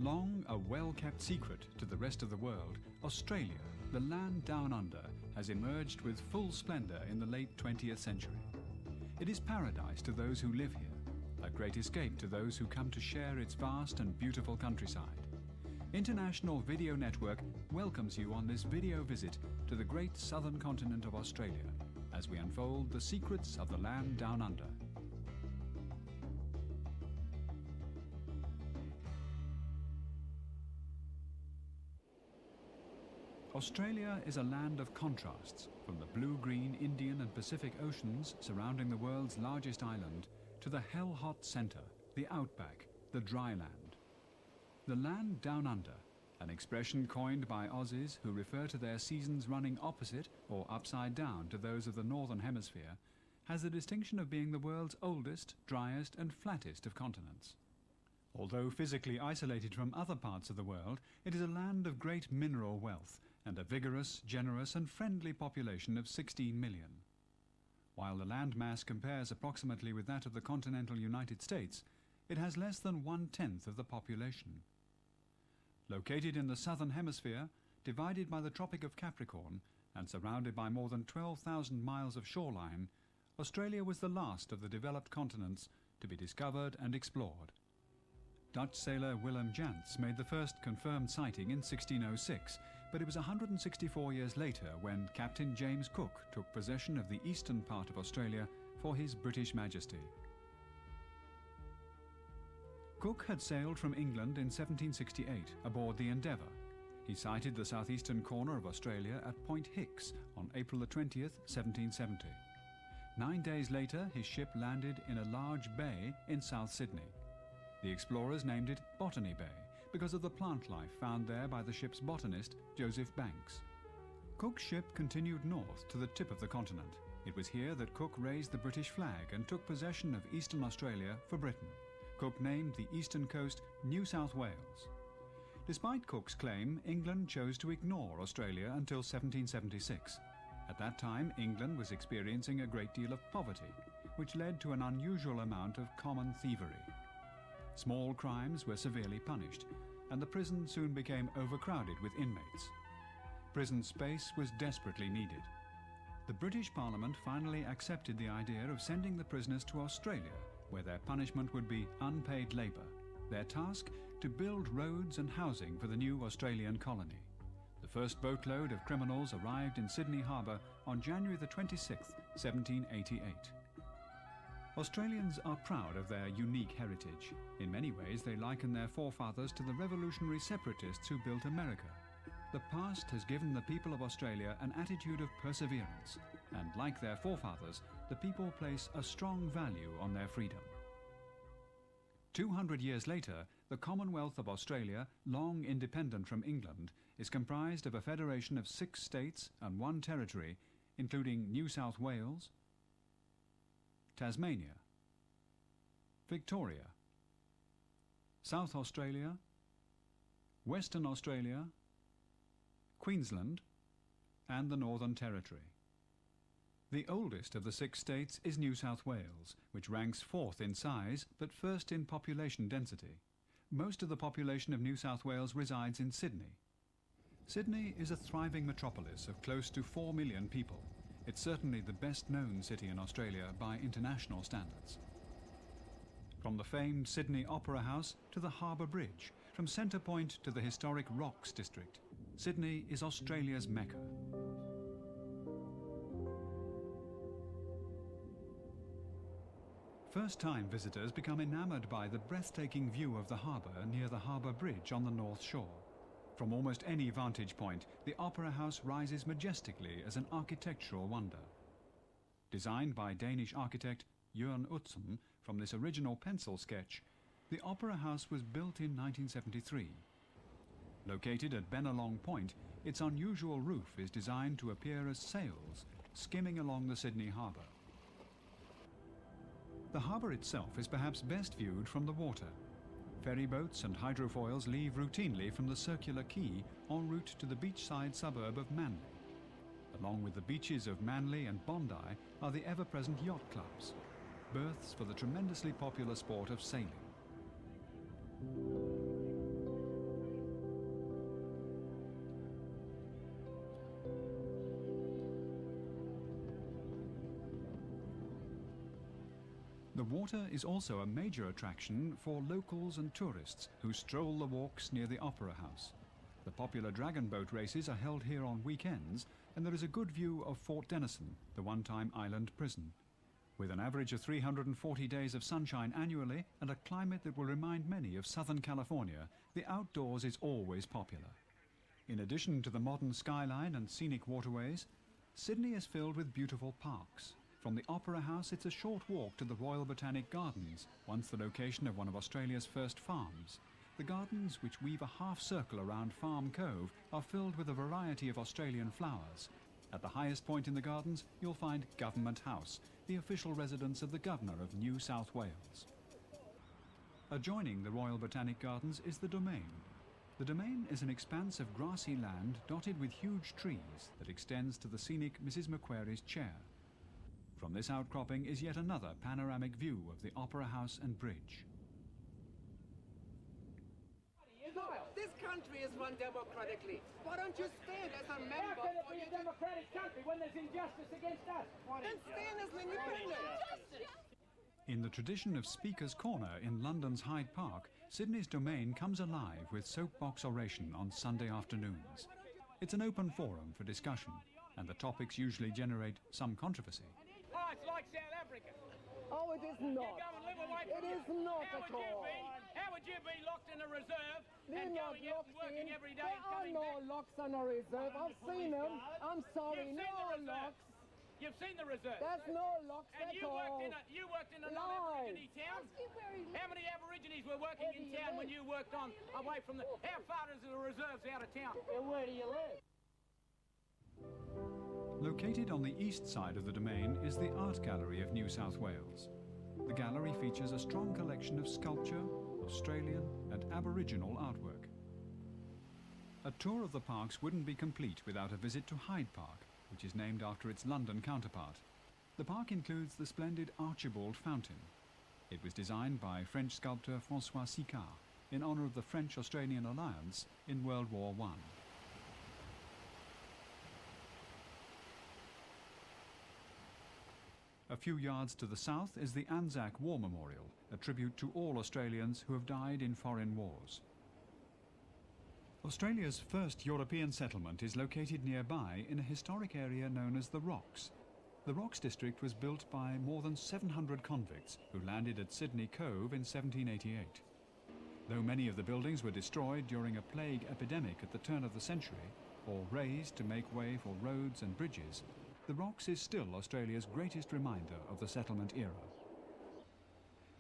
Long a well-kept secret to the rest of the world, Australia, the land down under, has emerged with full splendour in the late 20th century. It is paradise to those who live here, a great escape to those who come to share its vast and beautiful countryside. International Video Network welcomes you on this video visit to the great southern continent of Australia as we unfold the secrets of the land down under. Australia is a land of contrasts, from the blue-green Indian and Pacific Oceans surrounding the world's largest island to the hell-hot centre, the outback, the dry land. The land down under, an expression coined by Aussies who refer to their seasons running opposite or upside down to those of the northern hemisphere, has the distinction of being the world's oldest, driest and flattest of continents. Although physically isolated from other parts of the world, it is a land of great mineral wealth and a vigorous, generous and friendly population of 16 million. While the land mass compares approximately with that of the continental United States, it has less than 1/10 of the population. Located in the southern hemisphere, divided by the Tropic of Capricorn and surrounded by more than 12,000 miles of shoreline, Australia was the last of the developed continents to be discovered and explored. Dutch sailor Willem Jansz made the first confirmed sighting in 1606, but it was 164 years later when Captain James Cook took possession of the eastern part of Australia for His British Majesty. Cook had sailed from England in 1768 aboard the Endeavour. He sighted the southeastern corner of Australia at Point Hicks on April the 20th, 1770. 9 days later, his ship landed in a large bay in South Sydney. The explorers named it Botany Bay because of the plant life found there by the ship's botanist, Joseph Banks. Cook's ship continued north to the tip of the continent. It was here that Cook raised the British flag and took possession of eastern Australia for Britain. Cook named the eastern coast New South Wales. Despite Cook's claim, England chose to ignore Australia until 1776. At that time, England was experiencing a great deal of poverty, which led to an unusual amount of common thievery. Small crimes were severely punished, and the prison soon became overcrowded with inmates. Prison space was desperately needed. The British Parliament finally accepted the idea of sending the prisoners to Australia, where their punishment would be unpaid labour, their task to build roads and housing for the new Australian colony. The first boatload of criminals arrived in Sydney Harbour on January the 26th, 1788. Australians are proud of their unique heritage. In many ways, they liken their forefathers to the revolutionary separatists who built America. The past has given the people of Australia an attitude of perseverance, and like their forefathers, the people place a strong value on their freedom. 200 years later, the Commonwealth of Australia, long independent from England, is comprised of a federation of 6 states and 1 territory, including New South Wales, Tasmania, Victoria, South Australia, Western Australia, Queensland, and the Northern Territory. The oldest of the 6 states is New South Wales, which ranks 4th in size but 1st in population density. Most of the population of New South Wales resides in Sydney. Sydney is a thriving metropolis of close to 4 million people. It's certainly the best-known city in Australia by international standards. From the famed Sydney Opera House to the Harbour Bridge, from Centre Point to the historic Rocks District, Sydney is Australia's Mecca. First-time visitors become enamoured by the breathtaking view of the harbour near the Harbour Bridge on the North Shore. From almost any vantage point, the Opera House rises majestically as an architectural wonder. Designed by Danish architect Jørn Utzon from this original pencil sketch, the Opera House was built in 1973. Located at Bennelong Point, its unusual roof is designed to appear as sails skimming along the Sydney harbour. The harbour itself is perhaps best viewed from the water. Ferry boats and hydrofoils leave routinely from the circular quay en route to the beachside suburb of Manly. Along with the beaches of Manly and Bondi are the ever-present yacht clubs, berths for the tremendously popular sport of sailing. The water is also a major attraction for locals and tourists who stroll the walks near the Opera House. The popular dragon boat races are held here on weekends, and there is a good view of Fort Denison, the one-time island prison. With an average of 340 days of sunshine annually and a climate that will remind many of Southern California, the outdoors is always popular. In addition to the modern skyline and scenic waterways, Sydney is filled with beautiful parks. From the Opera House, it's a short walk to the Royal Botanic Gardens, once the location of one of Australia's first farms. The gardens, which weave a half circle around Farm Cove, are filled with a variety of Australian flowers. At the highest point in the gardens, you'll find Government House, the official residence of the Governor of New South Wales. Adjoining the Royal Botanic Gardens is the Domain. The Domain is an expanse of grassy land dotted with huge trees that extends to the scenic Mrs. Macquarie's Chair. From this outcropping is yet another panoramic view of the Opera House and Bridge. This country is run democratically. Why don't you stand as a member? How can it be a democratic country when there's injustice against us? Then stand as an independent. In the tradition of Speaker's Corner in London's Hyde Park, Sydney's Domain comes alive with soapbox oration on Sunday afternoons. It's an open forum for discussion, and the topics usually generate some controversy. Oh, it's like South Africa. Oh, it is not. You go and live away from It is not How at would you all. be? How would you be locked in a reserve They're and not going out and locked working in. every day There and are coming no back? locks on a reserve. I've seen them. I'm sorry, You've seen the no reserve. locks. You've seen the reserve. There's no locks And at you all. worked in a Lies. non-Aborigine town? How many Aborigines were working in town when you worked on away from the... How far is the reserves out of town? And where do you live? Located on the east side of the Domain is the Art Gallery of New South Wales. The gallery features a strong collection of sculpture, Australian and Aboriginal artwork. A tour of the parks wouldn't be complete without a visit to Hyde Park, which is named after its London counterpart. The park includes the splendid Archibald Fountain. It was designed by French sculptor François Sicard in honour of the French-Australian alliance in World War I. A few yards to the south is the Anzac War Memorial, a tribute to all Australians who have died in foreign wars. Australia's first European settlement is located nearby in a historic area known as the Rocks. The Rocks district was built by more than 700 convicts who landed at Sydney Cove in 1788. Though many of the buildings were destroyed during a plague epidemic at the turn of the century, or razed to make way for roads and bridges, the Rocks is still Australia's greatest reminder of the settlement era.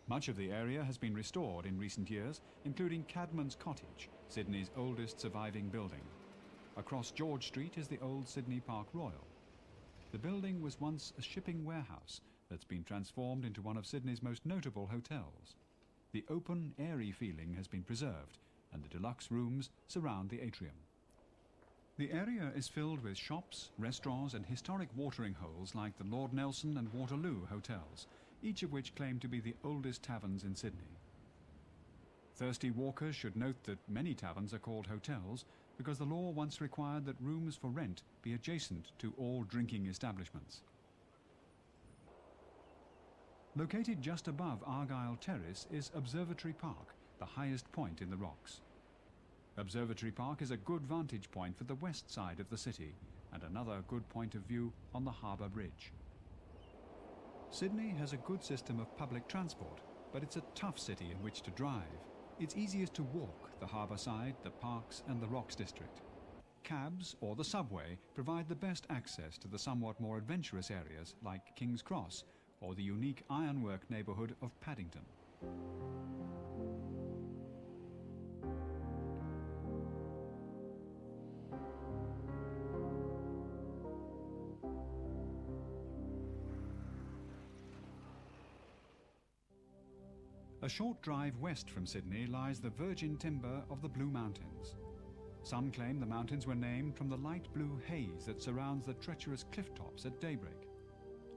Much of the area has been restored in recent years, including Cadman's Cottage, Sydney's oldest surviving building. Across George Street is the old Sydney Park Royal. The building was once a shipping warehouse that's been transformed into one of Sydney's most notable hotels. The open, airy feeling has been preserved, and the deluxe rooms surround the atrium. The area is filled with shops, restaurants and historic watering holes like the Lord Nelson and Waterloo hotels, each of which claim to be the oldest taverns in Sydney. Thirsty walkers should note that many taverns are called hotels because the law once required that rooms for rent be adjacent to all drinking establishments. Located just above Argyle Terrace is Observatory Park, the highest point in the Rocks. Observatory Park is a good vantage point for the west side of the city and another good point of view on the Harbour Bridge. Sydney has a good system of public transport, but it's a tough city in which to drive. It's easiest to walk the harbour side, the parks and the Rocks district. Cabs or the subway provide the best access to the somewhat more adventurous areas like King's Cross or the unique ironwork neighbourhood of Paddington. A short drive west from Sydney lies the virgin timber of the Blue Mountains. Some claim the mountains were named from the light blue haze that surrounds the treacherous cliff tops at daybreak.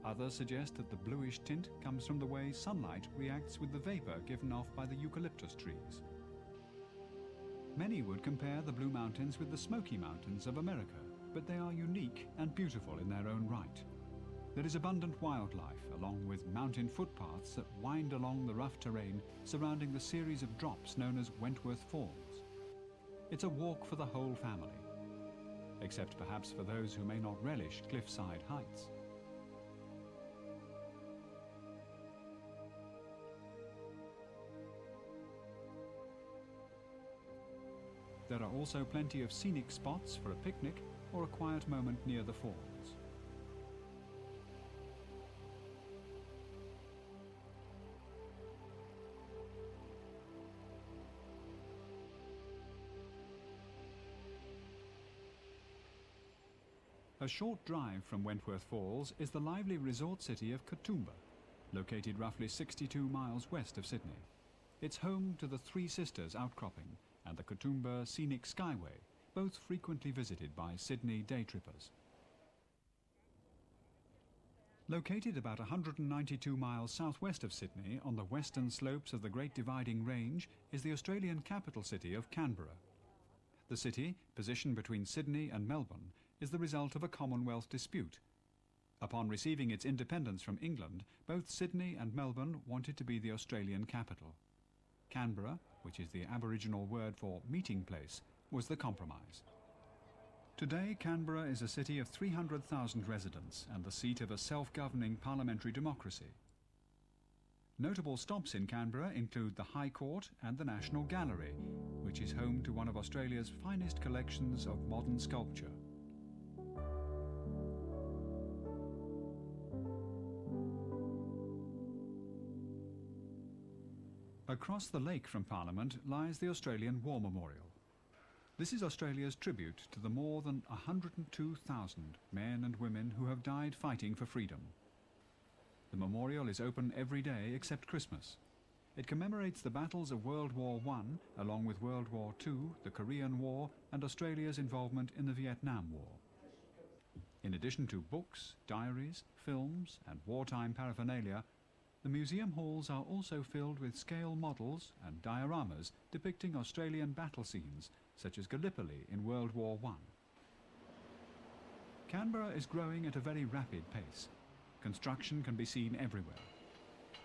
Others suggest that the bluish tint comes from the way sunlight reacts with the vapour given off by the eucalyptus trees. Many would compare the Blue Mountains with the Smoky Mountains of America, but they are unique and beautiful in their own right. There is abundant wildlife, along with mountain footpaths that wind along the rough terrain surrounding the series of drops known as Wentworth Falls. It's a walk for the whole family, except perhaps for those who may not relish cliffside heights. There are also plenty of scenic spots for a picnic or a quiet moment near the falls. A short drive from Wentworth Falls is the lively resort city of Katoomba, located roughly 62 miles west of Sydney. It's home to the Three Sisters outcropping and the Katoomba Scenic Skyway, both frequently visited by Sydney day trippers. Located about 192 miles southwest of Sydney on the western slopes of the Great Dividing Range is the Australian capital city of Canberra. The city, positioned between Sydney and Melbourne, is the result of a Commonwealth dispute. Upon receiving its independence from England, both Sydney and Melbourne wanted to be the Australian capital. Canberra, which is the Aboriginal word for meeting place, was the compromise. Today, Canberra is a city of 300,000 residents and the seat of a self-governing parliamentary democracy. Notable stops in Canberra include the High Court and the National Gallery, which is home to one of Australia's finest collections of modern sculpture. Across the lake from Parliament lies the Australian War Memorial. This is Australia's tribute to the more than 102,000 men and women who have died fighting for freedom. The memorial is open every day except Christmas. It commemorates the battles of World War I, along with World War II, the Korean War, and Australia's involvement in the Vietnam War. In addition to books, diaries, films, and wartime paraphernalia, the museum halls are also filled with scale models and dioramas depicting Australian battle scenes, such as Gallipoli in World War I. Canberra is growing at a very rapid pace. Construction can be seen everywhere.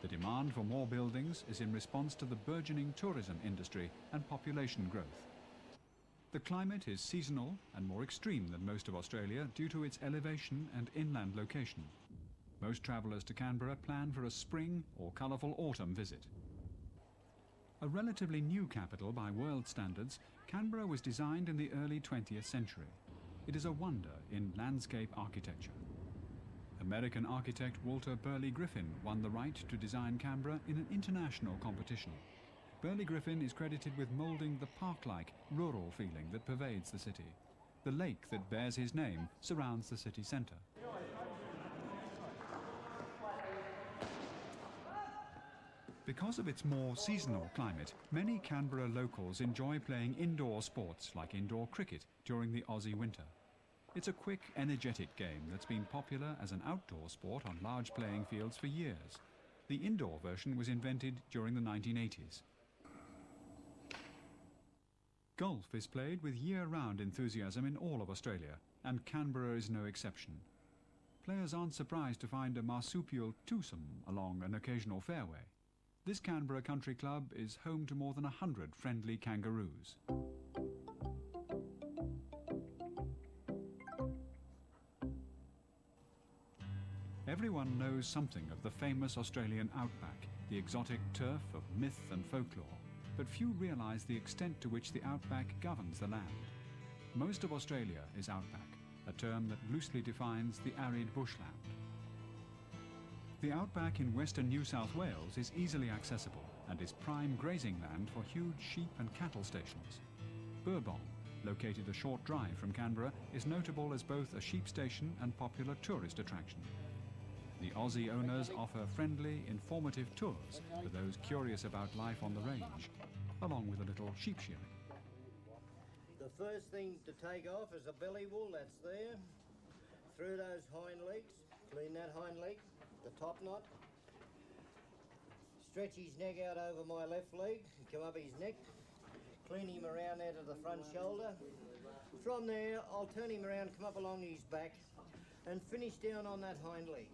The demand for more buildings is in response to the burgeoning tourism industry and population growth. The climate is seasonal and more extreme than most of Australia due to its elevation and inland location. Most travellers to Canberra plan for a spring or colourful autumn visit. A relatively new capital by world standards, Canberra was designed in the early 20th century. It is a wonder in landscape architecture. American architect Walter Burley Griffin won the right to design Canberra in an international competition. Burley Griffin is credited with moulding the park-like, rural feeling that pervades the city. The lake that bears his name surrounds the city centre. Because of its more seasonal climate, many Canberra locals enjoy playing indoor sports like indoor cricket during the Aussie winter. It's a quick, energetic game that's been popular as an outdoor sport on large playing fields for years. The indoor version was invented during the 1980s. Golf is played with year-round enthusiasm in all of Australia, and Canberra is no exception. Players aren't surprised to find a marsupial twosome along an occasional fairway. This Canberra Country Club is home to more than 100 friendly kangaroos. Everyone knows something of the famous Australian outback, the exotic turf of myth and folklore, but few realise the extent to which the outback governs the land. Most of Australia is outback, a term that loosely defines the arid bushland. The outback in western New South Wales is easily accessible and is prime grazing land for huge sheep and cattle stations. Bourbon, located a short drive from Canberra, is notable as both a sheep station and popular tourist attraction. The Aussie owners offer friendly, informative tours for those curious about life on the range, along with a little sheep shearing. The first thing to take off is the belly wool, that's there. Through those hind legs, clean that hind leg. The top knot. Stretch his neck out over my left leg, come up his neck, clean him around there to the front shoulder. From there, I'll turn him around, come up along his back, and finish down on that hind leg.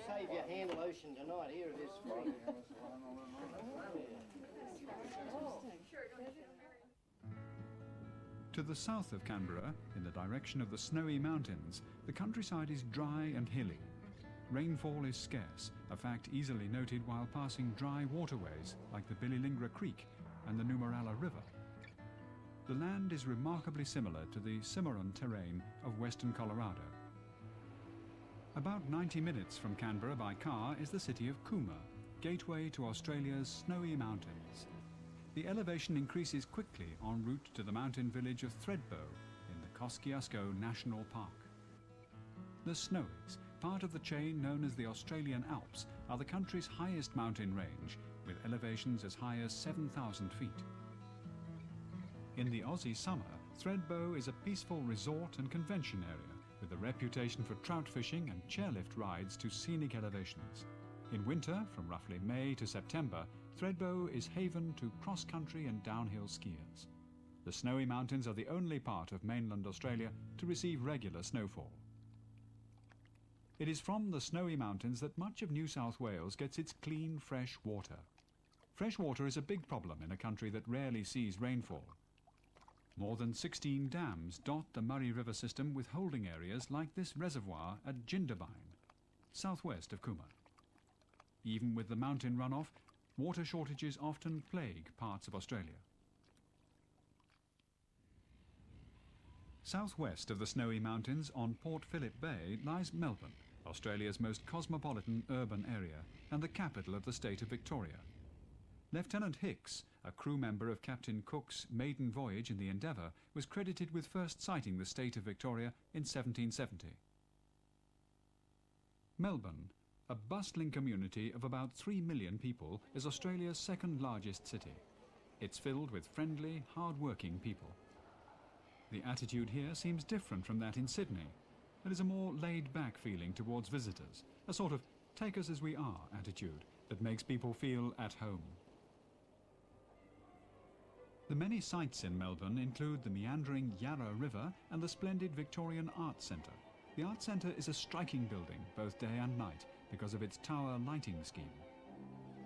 Save your hand lotion tonight. Here it is. To the south of Canberra, in the direction of the Snowy Mountains, the countryside is dry and hilly. Rainfall is scarce, a fact easily noted while passing dry waterways like the Billingra Creek and the Numaralla River. The land is remarkably similar to the Cimarron terrain of western Colorado. About 90 minutes from Canberra by car is the city of Cooma, gateway to Australia's Snowy Mountains. The elevation increases quickly en route to the mountain village of Thredbo in the Kosciuszko National Park. The Snowies, part of the chain known as the Australian Alps, are the country's highest mountain range, with elevations as high as 7,000 feet. In the Aussie summer, Thredbo is a peaceful resort and convention area, with a reputation for trout fishing and chairlift rides to scenic elevations. In winter, from roughly May to September, Thredbo is haven to cross-country and downhill skiers. The Snowy Mountains are the only part of mainland Australia to receive regular snowfall. It is from the Snowy Mountains that much of New South Wales gets its clean, fresh water. Fresh water is a big problem in a country that rarely sees rainfall. More than 16 dams dot the Murray River system with holding areas like this reservoir at Jindabyne, southwest of Cooma. Even with the mountain runoff, water shortages often plague parts of Australia. Southwest of the Snowy Mountains on Port Phillip Bay lies Melbourne, Australia's most cosmopolitan urban area and the capital of the state of Victoria. Lieutenant Hicks, a crew member of Captain Cook's maiden voyage in the Endeavour, was credited with first sighting the state of Victoria in 1770. Melbourne, a bustling community of about 3 million people, is Australia's second largest city. It's filled with friendly, hard-working people. The attitude here seems different from that in Sydney. There is a more laid-back feeling towards visitors, a sort of take us as we are attitude that makes people feel at home. The many sights in Melbourne include the meandering Yarra River and the splendid Victorian Arts Centre. The Arts Centre is a striking building, both day and night, because of its tower lighting scheme.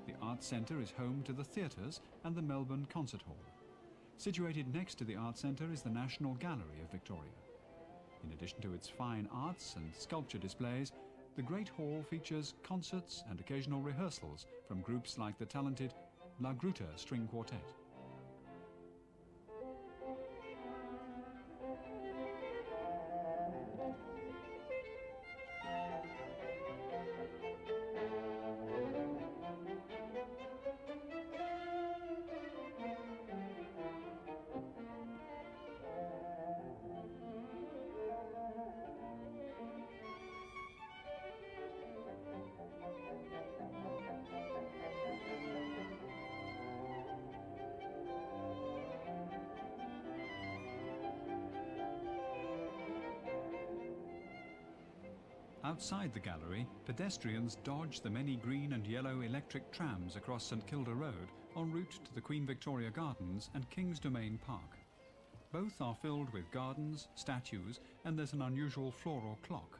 The Arts Centre is home to the theatres and the Melbourne Concert Hall. Situated next to the Arts Centre is the National Gallery of Victoria. In addition to its fine arts and sculpture displays, the Great Hall features concerts and occasional rehearsals from groups like the talented La Gruta String Quartet. Outside the gallery, pedestrians dodge the many green and yellow electric trams across St Kilda Road en route to the Queen Victoria Gardens and King's Domain Park. Both are filled with gardens, statues, and there's an unusual floral clock.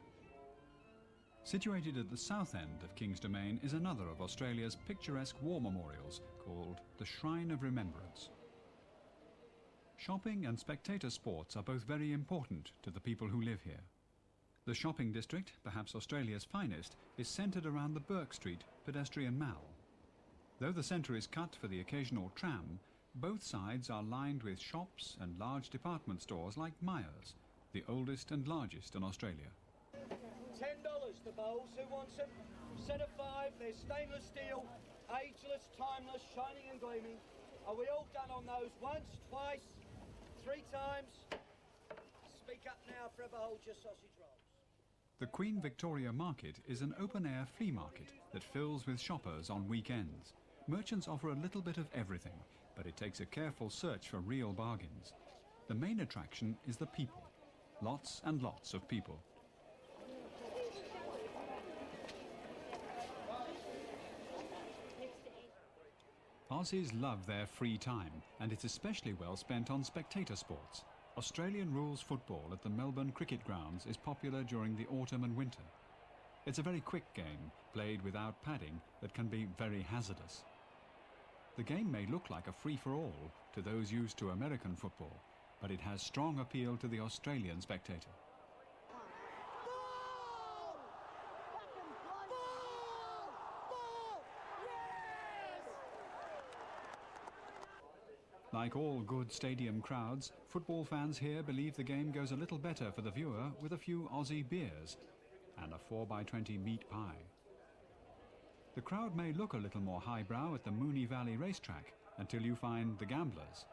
Situated at the south end of King's Domain is another of Australia's picturesque war memorials called the Shrine of Remembrance. Shopping and spectator sports are both very important to the people who live here. The shopping district, perhaps Australia's finest, is centred around the Burke Street pedestrian mall. Though the centre is cut for the occasional tram, both sides are lined with shops and large department stores like Myers, the oldest and largest in Australia. $10 the bowls, who wants them? Set of 5, they're stainless steel, ageless, timeless, shining and gleaming. Are we all done on those? Once, twice, 3 times? Speak pick up now, forever hold your sausage rolls. The Queen Victoria Market is an open-air flea market that fills with shoppers on weekends. Merchants offer a little bit of everything, but it takes a careful search for real bargains. The main attraction is the people. Lots and lots of people. Aussies love their free time, and it's especially well spent on spectator sports. Australian rules football at the Melbourne Cricket Grounds is popular during the autumn and winter. It's a very quick game, played without padding, that can be very hazardous. The game may look like a free-for-all to those used to American football, but it has strong appeal to the Australian spectator. Like all good stadium crowds, football fans here believe the game goes a little better for the viewer with a few Aussie beers and a 4x20 meat pie. The crowd may look a little more highbrow at the Moonee Valley racetrack until you find the gamblers.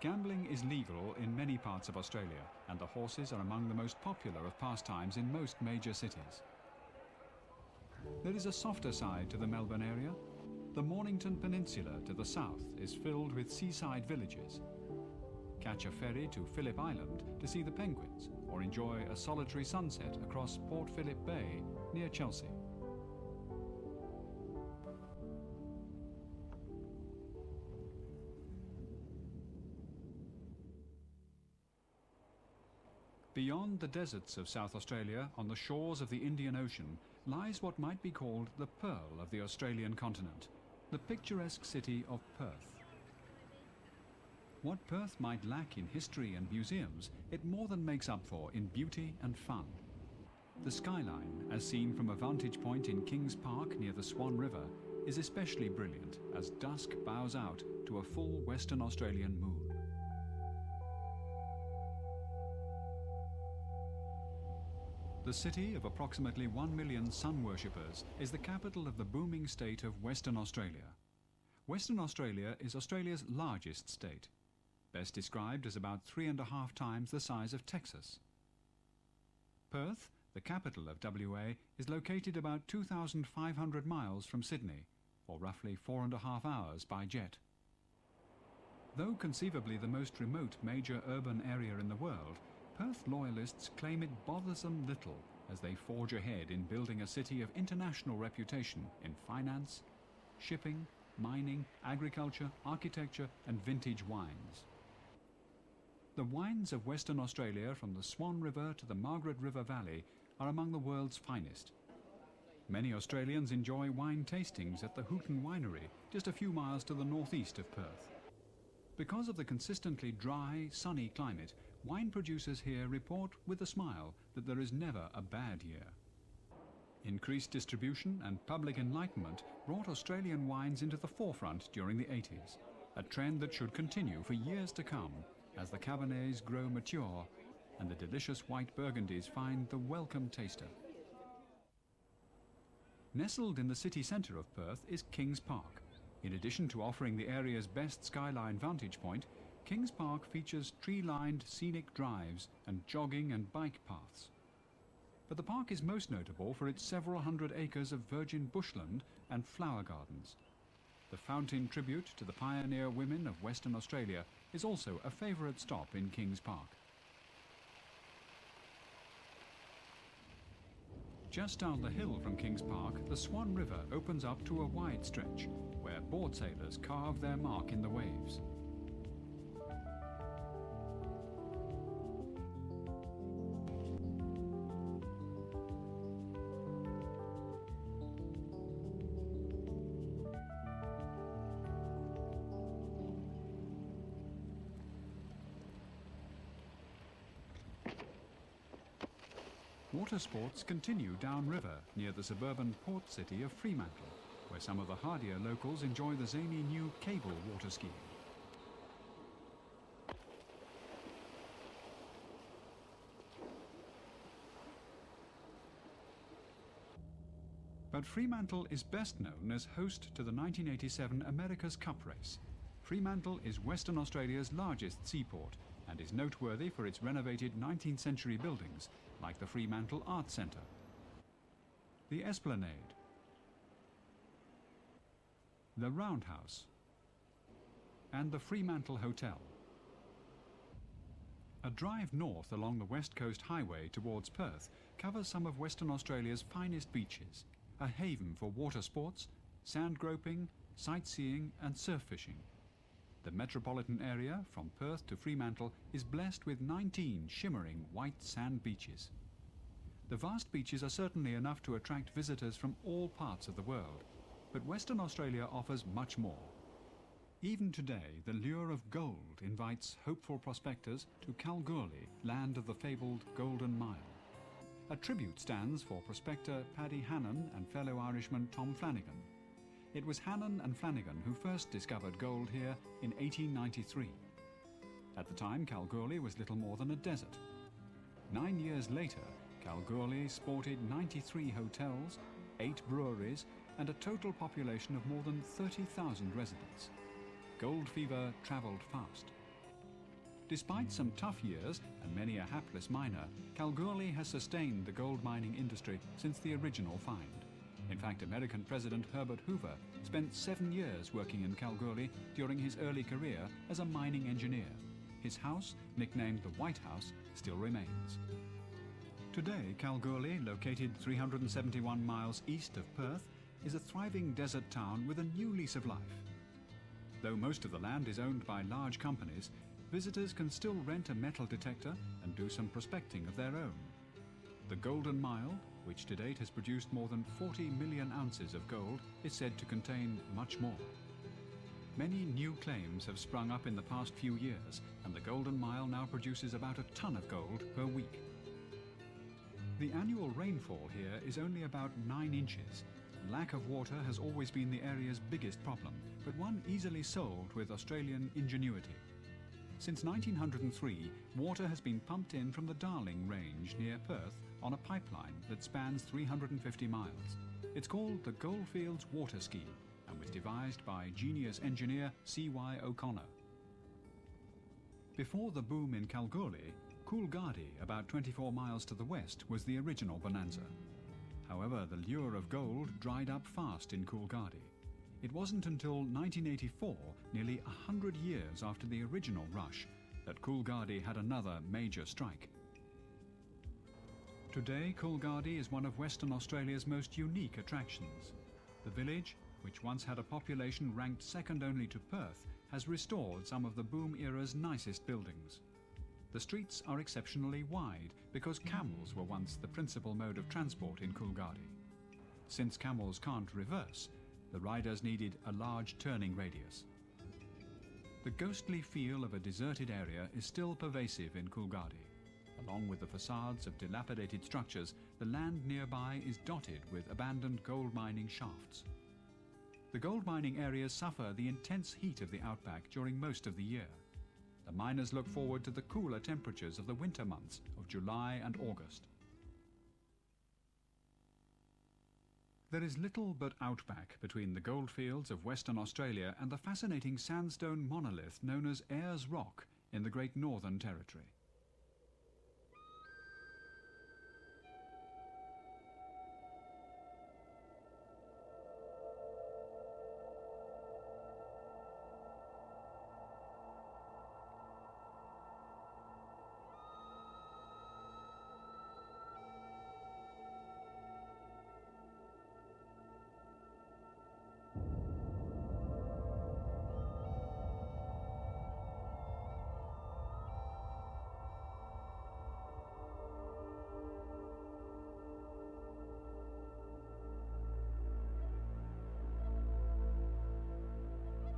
Gambling is legal in many parts of Australia, and the horses are among the most popular of pastimes in most major cities. There is a softer side to the Melbourne area. The Mornington Peninsula to the south is filled with seaside villages. Catch a ferry to Phillip Island to see the penguins, or enjoy a solitary sunset across Port Phillip Bay near Chelsea. Beyond the deserts of South Australia, on the shores of the Indian Ocean, lies what might be called the pearl of the Australian continent, the picturesque city of Perth. What Perth might lack in history and museums, it more than makes up for in beauty and fun. The skyline, as seen from a vantage point in Kings Park near the Swan River, is especially brilliant as dusk bows out to a full Western Australian moon. The city of approximately 1 million sun worshippers is the capital of the booming state of Western Australia. Western Australia is Australia's largest state, best described as about 3.5 times the size of Texas. Perth, the capital of WA, is located about 2,500 miles from Sydney, or roughly 4.5 hours by jet. Though conceivably the most remote major urban area in the world, Perth loyalists claim it bothers them little as they forge ahead in building a city of international reputation in finance, shipping, mining, agriculture, architecture and vintage wines. The wines of Western Australia, from the Swan River to the Margaret River Valley, are among the world's finest. Many Australians enjoy wine tastings at the Hooton Winery, just a few miles to the northeast of Perth. Because of the consistently dry, sunny climate, wine producers here report with a smile that there is never a bad year. Increased distribution and public enlightenment brought Australian wines into the forefront during the 80s, a trend that should continue for years to come as the Cabernets grow mature and the delicious white Burgundies find the welcome taster. Nestled in the city centre of Perth is Kings Park. In addition to offering the area's best skyline vantage point, Kings Park features tree-lined scenic drives and jogging and bike paths. But the park is most notable for its several hundred acres of virgin bushland and flower gardens. The fountain tribute to the pioneer women of Western Australia is also a favourite stop in Kings Park. Just down the hill from Kings Park, the Swan River opens up to a wide stretch where board sailors carve their mark in the waves. Water sports continue downriver near the suburban port city of Fremantle, where some of the hardier locals enjoy the zany new cable water skiing. But Fremantle is best known as host to the 1987 America's Cup race. Fremantle is Western Australia's largest seaport and is noteworthy for its renovated 19th century buildings like the Fremantle Arts Centre, the Esplanade, the Roundhouse, and the Fremantle Hotel. A drive north along the West Coast Highway towards Perth covers some of Western Australia's finest beaches, a haven for water sports, sand groping, sightseeing and surf fishing. The metropolitan area, from Perth to Fremantle, is blessed with 19 shimmering white sand beaches. The vast beaches are certainly enough to attract visitors from all parts of the world, but Western Australia offers much more. Even today, the lure of gold invites hopeful prospectors to Kalgoorlie, land of the fabled Golden Mile. A tribute stands for prospector Paddy Hannon and fellow Irishman Tom Flanagan. It was Hannon and Flanagan who first discovered gold here in 1893. At the time, Kalgoorlie was little more than a desert. 9 years later, Kalgoorlie sported 93 hotels, 8 breweries, and a total population of more than 30,000 residents. Gold fever travelled fast. Despite some tough years and many a hapless miner, Kalgoorlie has sustained the gold mining industry since the original find. In fact, American President Herbert Hoover spent 7 years working in Kalgoorlie during his early career as a mining engineer. His house, nicknamed the White House, still remains. Today, Kalgoorlie, located 371 miles east of Perth, is a thriving desert town with a new lease of life. Though most of the land is owned by large companies, visitors can still rent a metal detector and do some prospecting of their own. The Golden Mile, which to date has produced more than 40 million ounces of gold, is said to contain much more. Many new claims have sprung up in the past few years, and the Golden Mile now produces about a ton of gold per week. The annual rainfall here is only about 9 inches. Lack of water has always been the area's biggest problem, but one easily solved with Australian ingenuity. Since 1903, water has been pumped in from the Darling Range near Perth on a pipeline that spans 350 miles. It's called the Goldfields Water Scheme and was devised by genius engineer C.Y. O'Connor. Before the boom in Kalgoorlie, Coolgardie, about 24 miles to the west, was the original bonanza. However, the lure of gold dried up fast in Coolgardie. It wasn't until 1984, nearly 100 years after the original rush, that Coolgardie had another major strike. Today, Coolgardie is one of Western Australia's most unique attractions. The village, which once had a population ranked second only to Perth, has restored some of the boom era's nicest buildings. The streets are exceptionally wide because camels were once the principal mode of transport in Coolgardie. Since camels can't reverse, the riders needed a large turning radius. The ghostly feel of a deserted area is still pervasive in Coolgardie. Along with the facades of dilapidated structures, the land nearby is dotted with abandoned gold mining shafts. The gold mining areas suffer the intense heat of the outback during most of the year. The miners look forward to the cooler temperatures of the winter months of July and August. There is little but outback between the goldfields of Western Australia and the fascinating sandstone monolith known as Ayers Rock in the Great Northern Territory.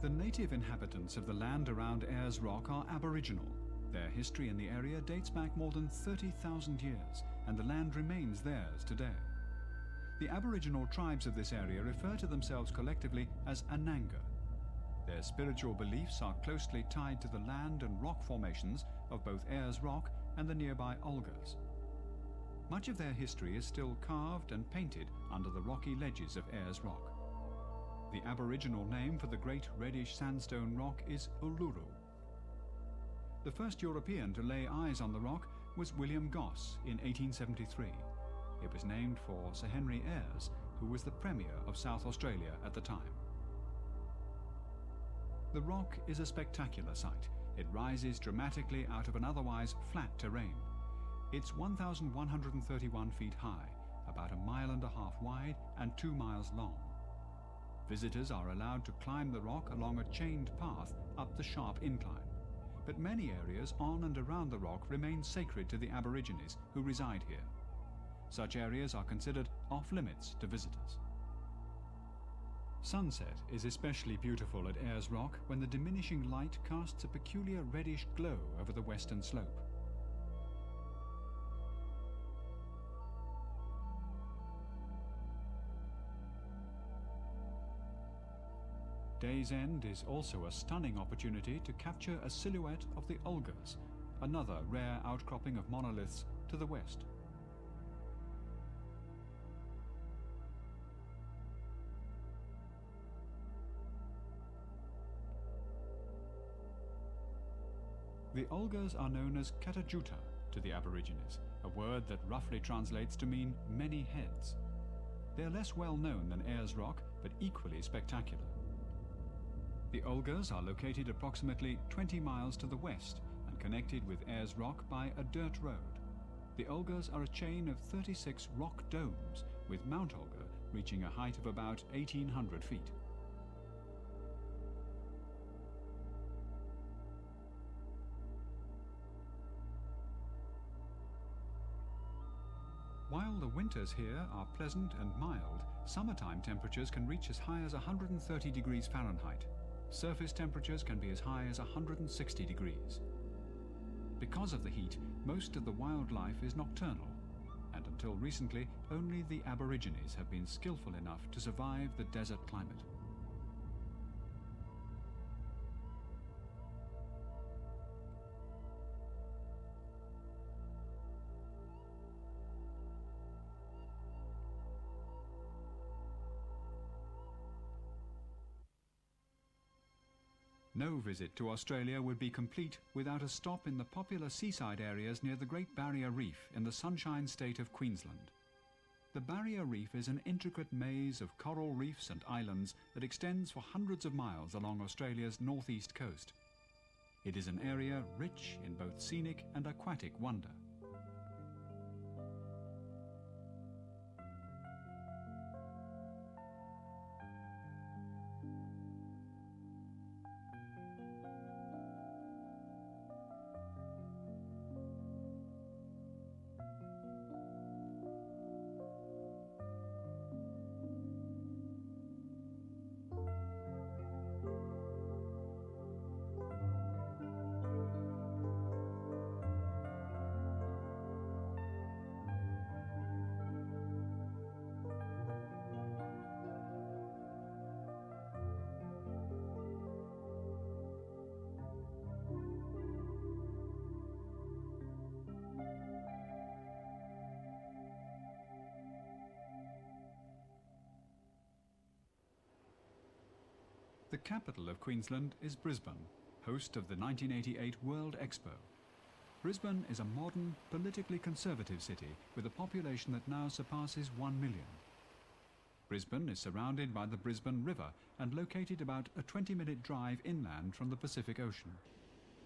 The native inhabitants of the land around Ayers Rock are Aboriginal. Their history in the area dates back more than 30,000 years, and the land remains theirs today. The Aboriginal tribes of this area refer to themselves collectively as Ananga. Their spiritual beliefs are closely tied to the land and rock formations of both Ayers Rock and the nearby Olgas. Much of their history is still carved and painted under the rocky ledges of Ayers Rock. The Aboriginal name for the great reddish sandstone rock is Uluru. The first European to lay eyes on the rock was William Gosse in 1873. It was named for Sir Henry Ayres, who was the Premier of South Australia at the time. The rock is a spectacular sight. It rises dramatically out of an otherwise flat terrain. It's 1,131 feet high, about 1.5 miles wide and 2 miles long. Visitors are allowed to climb the rock along a chained path up the sharp incline, but many areas on and around the rock remain sacred to the Aborigines who reside here. Such areas are considered off-limits to visitors. Sunset is especially beautiful at Ayers Rock when the diminishing light casts a peculiar reddish glow over the western slope. Day's End is also a stunning opportunity to capture a silhouette of the Olgas, another rare outcropping of monoliths to the west. The Olgas are known as Katajuta to the Aborigines, a word that roughly translates to mean many heads. They are less well known than Ayers Rock, but equally spectacular. The Olgas are located approximately 20 miles to the west and connected with Ayers Rock by a dirt road. The Olgas are a chain of 36 rock domes, with Mount Olga reaching a height of about 1,800 feet. While the winters here are pleasant and mild, summertime temperatures can reach as high as 130 degrees Fahrenheit. Surface temperatures can be as high as 160 degrees. Because of the heat, most of the wildlife is nocturnal, and until recently, only the Aborigines have been skillful enough to survive the desert climate. No visit to Australia would be complete without a stop in the popular seaside areas near the Great Barrier Reef in the Sunshine State of Queensland. The Barrier Reef is an intricate maze of coral reefs and islands that extends for hundreds of miles along Australia's northeast coast. It is an area rich in both scenic and aquatic wonder. The capital of Queensland is Brisbane, host of the 1988 World Expo. Brisbane is a modern, politically conservative city with a population that now surpasses 1 million. Brisbane is surrounded by the Brisbane River and located about a 20-minute drive inland from the Pacific Ocean.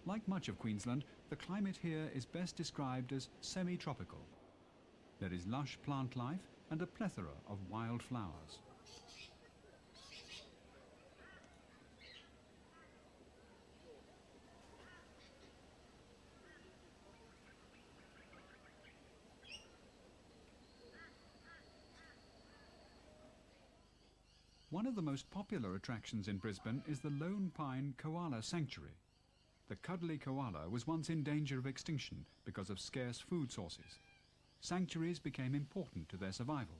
Like much of Queensland, the climate here is best described as semi-tropical. There is lush plant life and a plethora of wild flowers. One of the most popular attractions in Brisbane is the Lone Pine Koala Sanctuary. The cuddly koala was once in danger of extinction because of scarce food sources. Sanctuaries became important to their survival.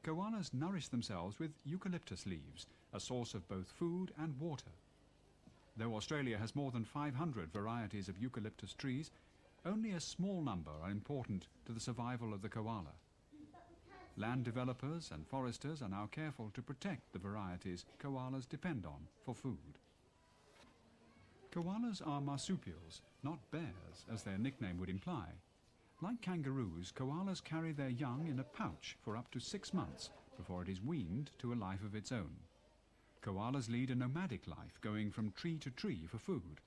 Koalas nourish themselves with eucalyptus leaves, a source of both food and water. Though Australia has more than 500 varieties of eucalyptus trees, only a small number are important to the survival of the koala. Land developers and foresters are now careful to protect the varieties koalas depend on for food. Koalas are marsupials, not bears, as their nickname would imply. Like kangaroos, koalas carry their young in a pouch for up to 6 months before it is weaned to a life of its own. Koalas lead a nomadic life, going from tree to tree for food.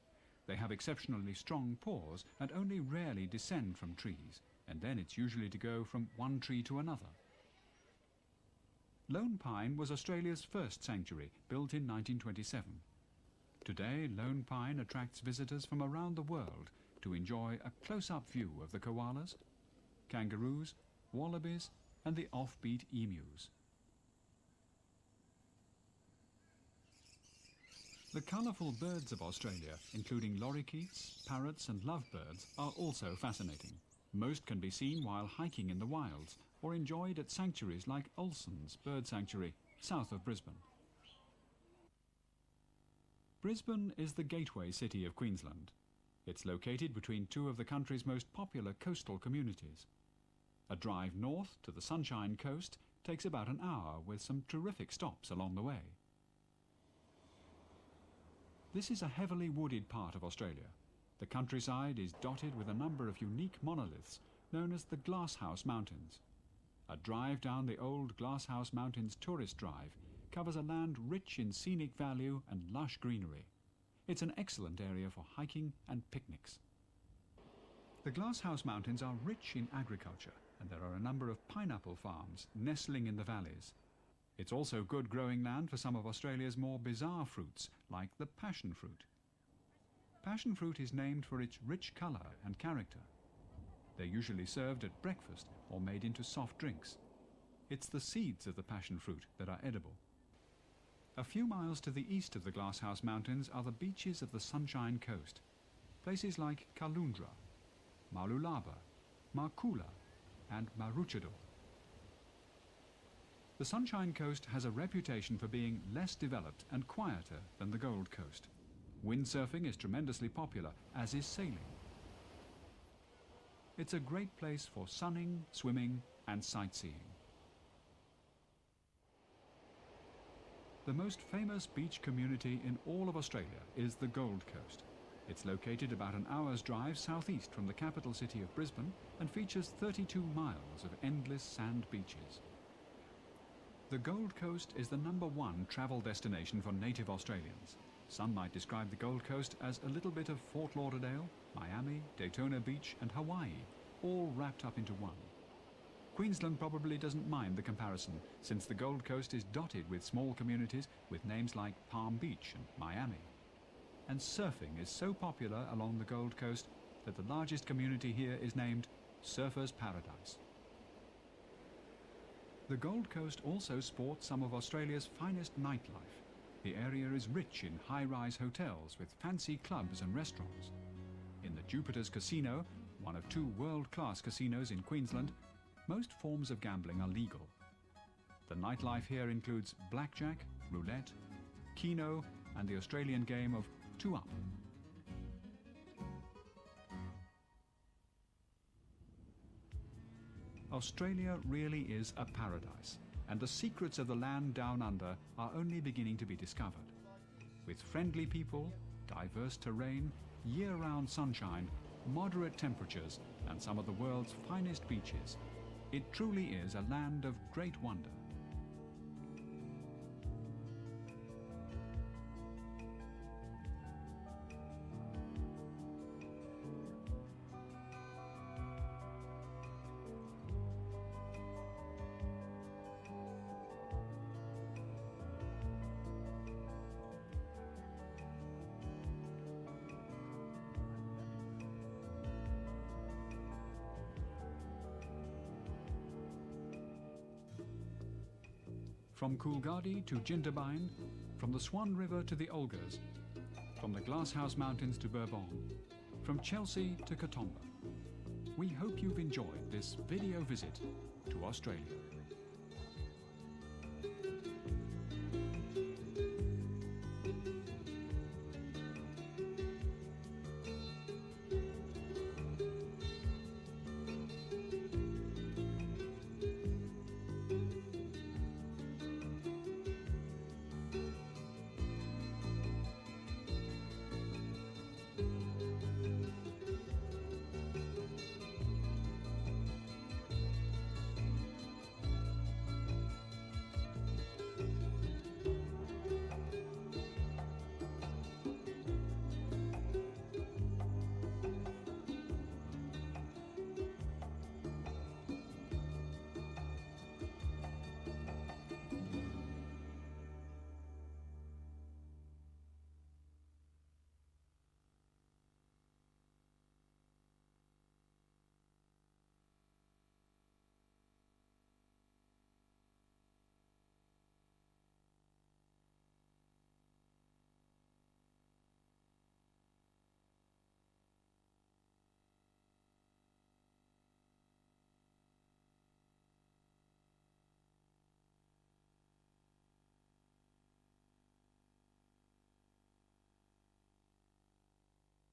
They have exceptionally strong paws and only rarely descend from trees, and then it's usually to go from one tree to another. Lone Pine was Australia's first sanctuary, built in 1927. Today, Lone Pine attracts visitors from around the world to enjoy a close-up view of the koalas, kangaroos, wallabies, and the offbeat emus. The colourful birds of Australia, including lorikeets, parrots and lovebirds, are also fascinating. Most can be seen while hiking in the wilds or enjoyed at sanctuaries like Olsen's Bird Sanctuary, south of Brisbane. Brisbane is the gateway city of Queensland. It's located between two of the country's most popular coastal communities. A drive north to the Sunshine Coast takes about an hour, with some terrific stops along the way. This is a heavily wooded part of Australia. The countryside is dotted with a number of unique monoliths known as the Glasshouse Mountains. A drive down the old Glasshouse Mountains tourist drive covers a land rich in scenic value and lush greenery. It's an excellent area for hiking and picnics. The Glasshouse Mountains are rich in agriculture, and there are a number of pineapple farms nestling in the valleys. It's also good growing land for some of Australia's more bizarre fruits, like the passion fruit. Passion fruit is named for its rich colour and character. They're usually served at breakfast or made into soft drinks. It's the seeds of the passion fruit that are edible. A few miles to the east of the Glasshouse Mountains are the beaches of the Sunshine Coast. Places like Caloundra, Malulaba, Markula and Maroochydore. The Sunshine Coast has a reputation for being less developed and quieter than the Gold Coast. Windsurfing is tremendously popular, as is sailing. It's a great place for sunning, swimming and sightseeing. The most famous beach community in all of Australia is the Gold Coast. It's located about an hour's drive southeast from the capital city of Brisbane and features 32 miles of endless sand beaches. The Gold Coast is the #1 travel destination for native Australians. Some might describe the Gold Coast as a little bit of Fort Lauderdale, Miami, Daytona Beach and Hawaii, all wrapped up into one. Queensland probably doesn't mind the comparison, since the Gold Coast is dotted with small communities with names like Palm Beach and Miami. And surfing is so popular along the Gold Coast that the largest community here is named Surfers Paradise. The Gold Coast also sports some of Australia's finest nightlife. The area is rich in high-rise hotels with fancy clubs and restaurants. In the Jupiter's Casino, one of 2 world-class casinos in Queensland, most forms of gambling are legal. The nightlife here includes blackjack, roulette, keno and the Australian game of 2-up. Australia really is a paradise, and the secrets of the land down under are only beginning to be discovered. With friendly people, diverse terrain, year-round sunshine, moderate temperatures, and some of the world's finest beaches, it truly is a land of great wonder. From Coolgardie to Jindabyne, from the Swan River to the Olgas, from the Glasshouse Mountains to Bourbon, from Chelsea to Katoomba. We hope you've enjoyed this video visit to Australia.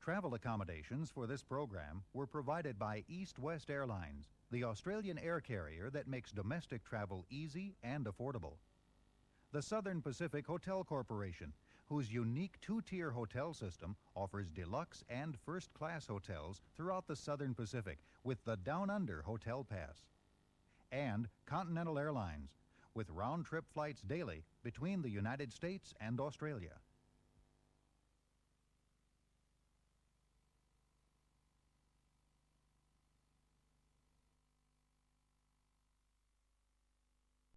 Travel accommodations for this program were provided by East West Airlines, the Australian air carrier that makes domestic travel easy and affordable. The Southern Pacific Hotel Corporation, whose unique two-tier hotel system offers deluxe and first-class hotels throughout the Southern Pacific with the Down Under Hotel Pass. And Continental Airlines, with round-trip flights daily between the United States and Australia.